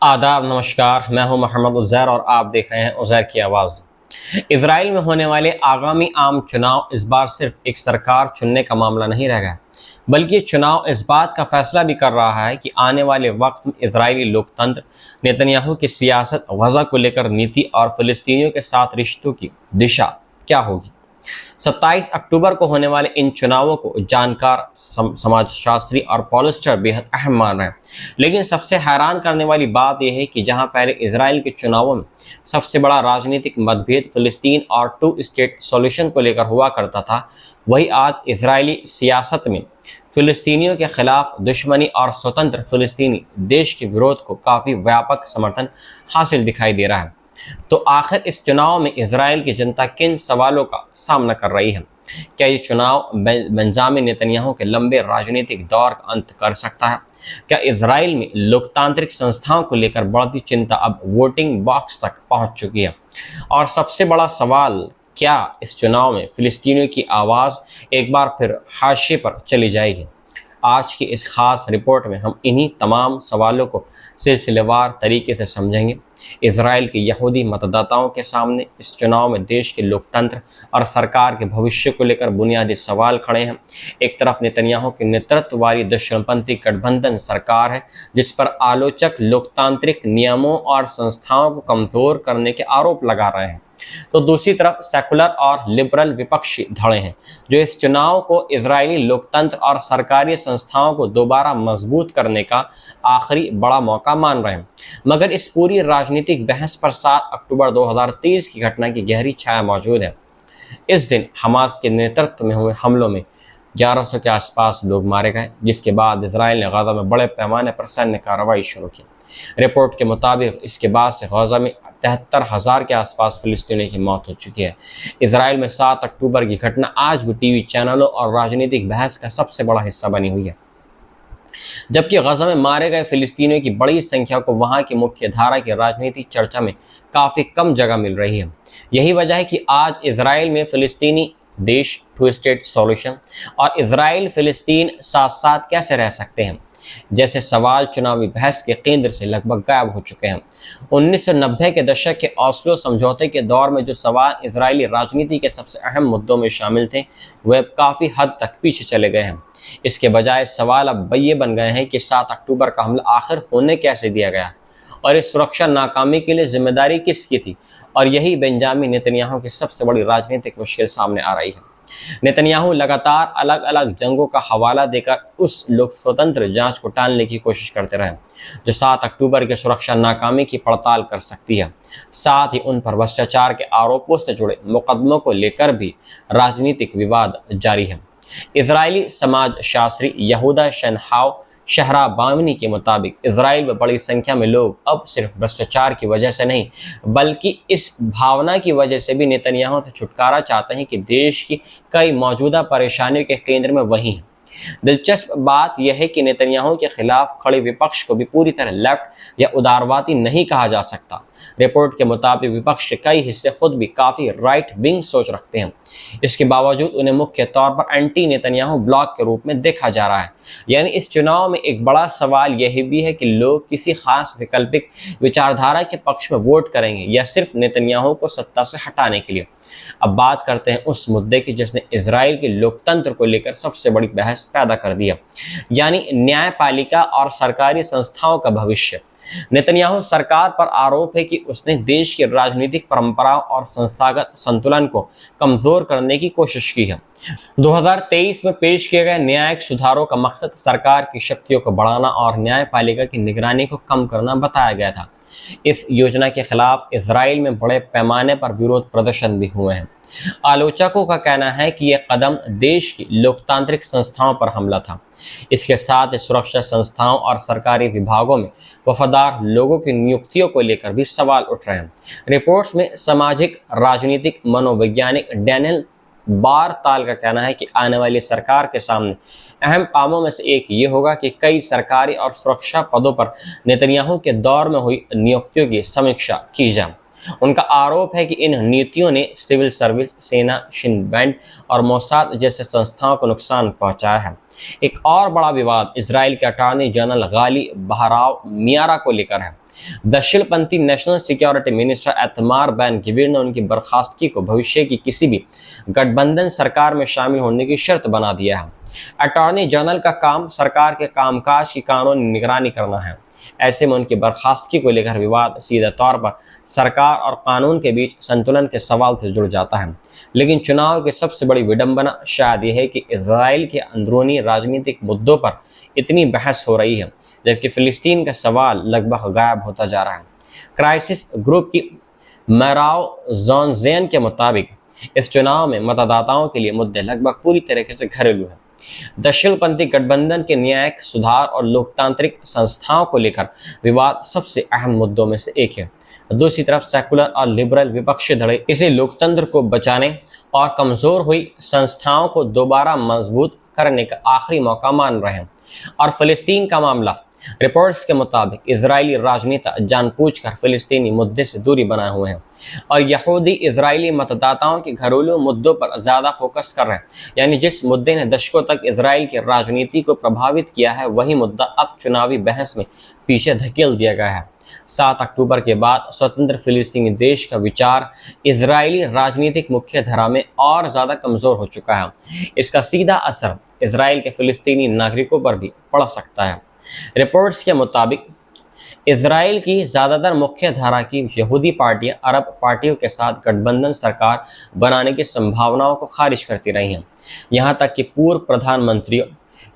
आदाब नमस्कार, मैं हूं मोहम्मद उज़ैर और आप देख रहे हैं उज़ैर की आवाज़। इजराइल में होने वाले आगामी आम चुनाव इस बार सिर्फ एक सरकार चुनने का मामला नहीं रह गया, बल्कि ये चुनाव इस बात का फैसला भी कर रहा है कि आने वाले वक्त में इजरायली लोकतंत्र, नेतन्याहू की सियासत, गज़ा को लेकर नीति और फ़िलिस्तीनियों के साथ रिश्तों की दिशा क्या होगी। 27 अक्टूबर को होने वाले इन चुनावों को जानकार, समाजशास्त्री और पॉलिटिस्टर बेहद अहम मान रहे हैं। लेकिन सबसे हैरान करने वाली बात यह है कि जहां पहले इजराइल के चुनावों में सबसे बड़ा राजनीतिक मतभेद फिलिस्तीन और टू स्टेट सॉल्यूशन को लेकर हुआ करता था, वही आज इजरायली सियासत में फिलिस्तीनियों के खिलाफ दुश्मनी और स्वतंत्र फिलिस्तीनी देश के विरोध को काफ़ी व्यापक समर्थन हासिल दिखाई दे रहा है। तो आखिर इस चुनाव में इजराइल की जनता किन सवालों का सामना कर रही है? क्या ये चुनाव बेंजामिन नेतन्याहू के लंबे राजनीतिक दौर का अंत कर सकता है? क्या इजराइल में लोकतांत्रिक संस्थाओं को लेकर बढ़ती चिंता अब वोटिंग बॉक्स तक पहुंच चुकी है? और सबसे बड़ा सवाल, क्या इस चुनाव में फिलिस्तीनियों की आवाज़ एक बार फिर हाशिए पर चली जाएगी? आज की इस खास रिपोर्ट में हम इन्हीं तमाम सवालों को सिलसिलेवार तरीके से समझेंगे। इजराइल के यहूदी मतदाताओं के सामने इस चुनाव में देश के लोकतंत्र और सरकार के भविष्य को लेकर बुनियादी सवाल खड़े हैं। एक तरफ नेतन्याहू की नेतृत्व वाली दक्षिणपंथी गठबंधन सरकार है, जिस पर आलोचक लोकतांत्रिक नियमों और संस्थाओं को कमजोर करने के आरोप लगा रहे हैं। तो दूसरी तरफ सेकुलर और लिबरल विपक्षी धड़े हैं, जो इस चुनाव को इजरायली लोकतंत्र और सरकारी संस्थाओं को दोबारा मजबूत करने का आखिरी बड़ा मौका मान रहे हैं। मगर इस पूरी राजनीतिक बहस पर 7 अक्टूबर 2023 की घटना की गहरी छाया मौजूद है। इस दिन हमास के नेतृत्व में हुए हमलों में 1100 के आसपास लोग मारे गए, जिसके बाद इजराइल ने गजा में बड़े पैमाने पर सैन्य कार्रवाई शुरू की। रिपोर्ट के मुताबिक इसके बाद से गजा में 73,000 के आसपास फिलिस्तीनियों की मौत हो चुकी है। इजराइल में 7 अक्टूबर की घटना आज भी टीवी चैनलों और राजनीतिक बहस का सबसे बड़ा हिस्सा बनी हुई है, जबकि गजा में मारे गए फिलिस्तीनियों की बड़ी संख्या को वहां की मुख्य धारा की राजनीतिक चर्चा में काफ़ी कम जगह मिल रही है। यही वजह है कि आज इजराइल में फिलिस्तीनी देश, टू स्टेट सॉल्यूशन और इजराइल फिलिस्तीन साथ साथ कैसे रह सकते हैं जैसे सवाल चुनावी बहस के केंद्र से लगभग गायब हो चुके हैं। 1990 के दशक के ओस्लो समझौते के दौर में जो सवाल इजरायली राजनीति के सबसे अहम मुद्दों में शामिल थे, वे अब काफ़ी हद तक पीछे चले गए हैं। इसके बजाय सवाल अब ये बन गए हैं कि 7 अक्टूबर का हमला आखिर होने कैसे दिया गया और इस सुरक्षा नाकामी के लिए जिम्मेदारी किसकी थी। और यही बेंजामिन नेतन्याहू की सबसे बड़ी राजनीतिक मुश्किल सामने आ रही है। नेतन्याहू लगातार अलग अलग जंगों का हवाला देकर उस लोक स्वतंत्र जांच को टालने की कोशिश करते रहे, जो 7 अक्टूबर की सुरक्षा नाकामी की पड़ताल कर सकती है। साथ ही उन पर भ्रष्टाचार के आरोपों से जुड़े मुकदमों को लेकर भी राजनीतिक विवाद जारी है। इजरायली समाजशास्त्री यहूदा शहराबावनी के मुताबिक इजराइल में बड़ी संख्या में लोग अब सिर्फ भ्रष्टाचार की वजह से नहीं, बल्कि इस भावना की वजह से भी नेतन्याहू से छुटकारा चाहते हैं कि देश की कई मौजूदा परेशानियों के केंद्र में वही है। दिलचस्प बात यह है कि नेतन्याहू के खिलाफ खड़े विपक्ष को भी पूरी तरह लेफ्ट या उदारवादी नहीं कहा जा सकता। रिपोर्ट के मुताबिक विपक्ष के कई हिस्से खुद भी काफ़ी राइट विंग सोच रखते हैं। इसके बावजूद उन्हें मुख्य तौर पर एंटी नेतन्याहू ब्लॉक के रूप में देखा जा रहा है। यानी इस चुनाव में एक बड़ा सवाल यह भी है कि लोग किसी खास वैकल्पिक विचारधारा के पक्ष में वोट करेंगे या सिर्फ नेतन्याहू को सत्ता से हटाने के लिए। अब बात करते हैं उस मुद्दे की जिसने इजराइल के लोकतंत्र को लेकर सबसे बड़ी बहस पैदा कर दिया, यानी न्यायपालिका और सरकारी संस्थाओं का भविष्य। नेतन्याहू सरकार पर आरोप है कि उसने देश की राजनीतिक परंपराओं और संस्थागत संतुलन को कमजोर करने की कोशिश की है। 2023 में पेश किए गए न्यायिक सुधारों का मकसद सरकार की शक्तियों को बढ़ाना और न्यायपालिका की निगरानी को कम करना बताया गया था। इस योजना के खिलाफ इजराइल में बड़े पैमाने पर विरोध प्रदर्शन भी हुए हैं। आलोचकों का कहना है कि यह कदम देश की लोकतांत्रिक संस्थाओं पर हमला था। इसके साथ सुरक्षा संस्थाओं और सरकारी विभागों में वफादार लोगों की नियुक्तियों को लेकर भी सवाल उठ रहे हैं। रिपोर्ट्स में सामाजिक राजनीतिक मनोवैज्ञानिक डैनियल बारताल का कहना है कि आने वाली सरकार के सामने अहम कामों में से एक ये होगा कि कई सरकारी और सुरक्षा पदों पर नेतन्याहू के दौर में हुई नियुक्तियों की समीक्षा की जाए। उनका आरोप है कि इन नीतियों ने सिविल सर्विस, सेना, शिन बैंड और मोसाद जैसे संस्थाओं को नुकसान पहुंचाया है। एक और बड़ा विवाद इसराइल के अटॉर्नी जनरल गाली बहराव मियारा को लेकर है। दक्षिणपंथी नेशनल सिक्योरिटी मिनिस्टर एतमार बैन गिविर ने उनकी बर्खास्तगी को भविष्य की किसी भी गठबंधन सरकार में शामिल होने की शर्त बना दिया है। अटॉर्नी जनरल का काम सरकार के कामकाज की कानूनी निगरानी करना है। ऐसे में उनकी बर्खास्तगी को लेकर विवाद सीधे तौर पर सरकार और कानून के बीच संतुलन के सवाल से जुड़ जाता है। लेकिन चुनाव की सबसे बड़ी विडंबना शायद यह है कि इजराइल के अंदरूनी राजनीतिक मुद्दों पर इतनी बहस हो रही है, जबकि फिलिस्तीन का सवाल लगभग गायब होता जा रहा है। क्राइसिस ग्रुप की मैराव जॉनजेन के मुताबिक इस चुनाव में मतदाताओं के लिए मुद्दे लगभग पूरी तरीके से घरेलू हैं। दक्षिणपंथी गठबंधन के न्यायिक सुधार और लोकतांत्रिक संस्थाओं को लेकर विवाद सबसे अहम मुद्दों में से एक है। दूसरी तरफ सेकुलर और लिबरल विपक्षी धड़े इसे लोकतंत्र को बचाने और कमजोर हुई संस्थाओं को दोबारा मजबूत करने का आखिरी मौका मान रहे हैं। और फिलिस्तीन का मामला, रिपोर्ट्स के मुताबिक इजरायली राजनेता जानबूझकर फिलिस्तीनी मुद्दे से दूरी बनाए हुए हैं और यहूदी इजरायली मतदाताओं के घरेलू मुद्दों पर ज़्यादा फोकस कर रहे हैं। यानी जिस मुद्दे ने दशकों तक इजराइल की राजनीति को प्रभावित किया है, वही मुद्दा अब चुनावी बहस में पीछे धकेल दिया गया है। 7 अक्टूबर के बाद स्वतंत्र फिलिस्तीनी देश का विचार इजरायली राजनीतिक मुख्यधारा में और ज़्यादा कमज़ोर हो चुका है। इसका सीधा असर इजराइल के फिलिस्तीनी नागरिकों पर भी पड़ सकता है। रिपोर्ट्स के मुताबिक इजराइल की ज़्यादातर मुख्य धारा की यहूदी पार्टियां अरब पार्टियों के साथ गठबंधन सरकार बनाने की संभावनाओं को खारिज करती रही हैं। यहां तक कि पूर्व प्रधानमंत्रियों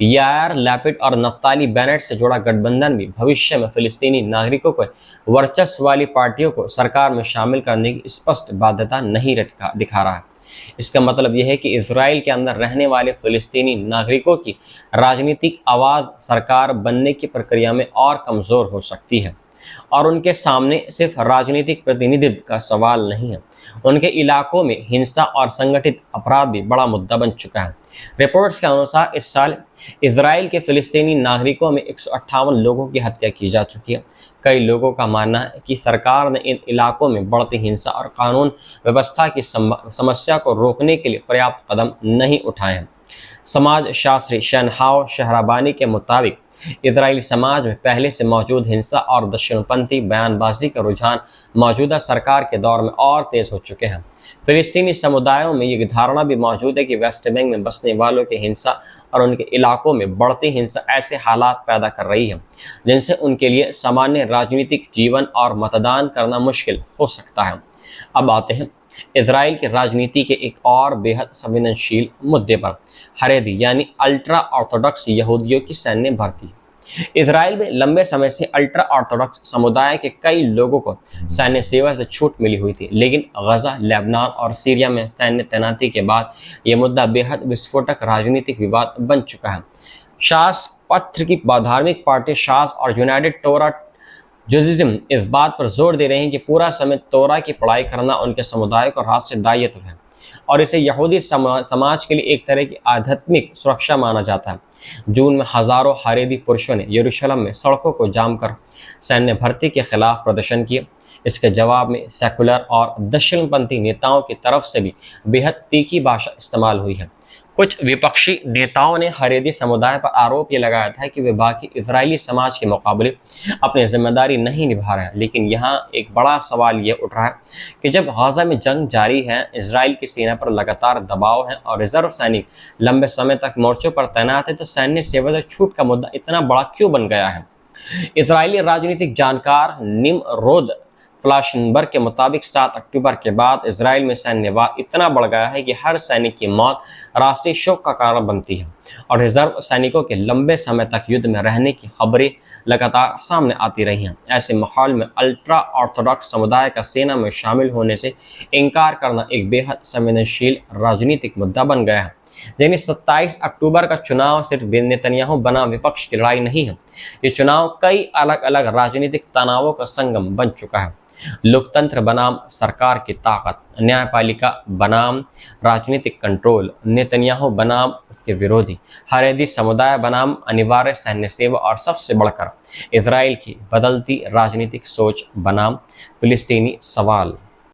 यार लैपिड और नफ्ताली बेनेट से जुड़ा गठबंधन भी भविष्य में फिलिस्तीनी नागरिकों को वर्चस्व वाली पार्टियों को सरकार में शामिल करने की स्पष्ट बाध्यता नहीं दिखा रहा है। इसका मतलब यह है कि इजराइल के अंदर रहने वाले फिलिस्तीनी नागरिकों की राजनीतिक आवाज़ सरकार बनने की प्रक्रिया में और कमज़ोर हो सकती है। और उनके सामने सिर्फ राजनीतिक प्रतिनिधित्व का सवाल नहीं है, उनके इलाकों में हिंसा और संगठित अपराध भी बड़ा मुद्दा बन चुका है। रिपोर्ट्स के अनुसार इस साल इजराइल के फिलिस्तीनी नागरिकों में 158 लोगों की हत्या की जा चुकी है। कई लोगों का मानना है कि सरकार ने इन इलाकों में बढ़ती हिंसा और कानून व्यवस्था की समस्या को रोकने के लिए पर्याप्त कदम नहीं उठाए हैं। समाज शास्त्री शनहाव शहराबानी के मुताबिक इजरायली समाज में पहले से मौजूद हिंसा और दक्षिणपंथी बयानबाजी का रुझान मौजूदा सरकार के दौर में और तेज हो चुके हैं। फिलिस्तीनी समुदायों में ये धारणा भी मौजूद है कि वेस्ट बैंक में बसने वालों की हिंसा और उनके इलाकों में बढ़ती हिंसा ऐसे हालात पैदा कर रही है जिनसे उनके लिए सामान्य राजनीतिक जीवन और मतदान करना मुश्किल हो सकता है। अब आते हैं इजराइल की राजनीति के एक और बेहद संवेदनशील मुद्दे पर, हरेदी यानी अल्ट्रा ऑर्थोडॉक्स यहूदियों की सैन्य भर्ती। इजराइल में लंबे समय से अल्ट्रा ऑर्थोडॉक्स समुदाय के कई लोगों को सैन्य सेवा से छूट मिली हुई थी, लेकिन गजा, लेबनान और सीरिया में सैन्य तैनाती के बाद यह मुद्दा बेहद विस्फोटक राजनीतिक विवाद बन चुका है। शास पत्र की धार्मिक पार्टी शास और यूनाइटेड टोरा जुडिज्म इस बात पर जोर दे रहे हैं कि पूरा समय तोरा की पढ़ाई करना उनके समुदाय का राष्ट्रीय दायित्व है और इसे यहूदी समाज के लिए एक तरह की आध्यात्मिक सुरक्षा माना जाता है। जून में हजारों हारेदी पुरुषों ने यरूशलेम में सड़कों को जाम कर सैन्य भर्ती के खिलाफ प्रदर्शन किए। इसके जवाब में सेकुलर और दक्षिणपंथी नेताओं की तरफ से भी बेहद तीखी भाषा इस्तेमाल हुई है। कुछ विपक्षी नेताओं ने हरेदी समुदाय पर आरोप ये लगाया था कि वे बाकी इजरायली समाज के मुकाबले अपनी जिम्मेदारी नहीं निभा रहे हैं। लेकिन यहाँ एक बड़ा सवाल ये उठ रहा है कि जब गाजा में जंग जारी है, इजराइल की सेना पर लगातार दबाव है और रिजर्व सैनिक लंबे समय तक मोर्चों पर तैनात है, तो सैन्य सेवा से छूट का मुद्दा इतना बड़ा क्यों बन गया है? इजरायली राजनीतिक जानकार निमरोद फ्लाशनबर्ग के मुताबिक 7 अक्टूबर के बाद इजराइल में सैन्यवाद इतना बढ़ गया है कि हर सैनिक की मौत राष्ट्रीय शोक का कारण बनती है और रिजर्व सैनिकों के लंबे समय तक युद्ध में रहने की खबरें लगातार सामने आती रही हैं। ऐसे माहौल में अल्ट्रा ऑर्थोडॉक्स समुदाय का सेना में शामिल होने से इनकार करना एक बेहद संवेदनशील राजनीतिक मुद्दा बन गया है। यानी 27 अक्टूबर का चुनाव सिर्फ नेतन्याहू बनाम विपक्ष की लड़ाई नहीं है, ये चुनाव कई अलग अलग राजनीतिक तनावों का संगम बन चुका है। लोकतंत्र बनाम सरकार की ताकत, न्यायपालिका बनाम राजनीतिक कंट्रोल, नेतन्याहू बनाम उसके विरोधी, हरेदी समुदाय बनाम अनिवार्य सैन्य सेवा और सबसे बढ़कर इजराइल की बदलती राजनीतिक सोच बनाम फिलिस्तीनी सवाल।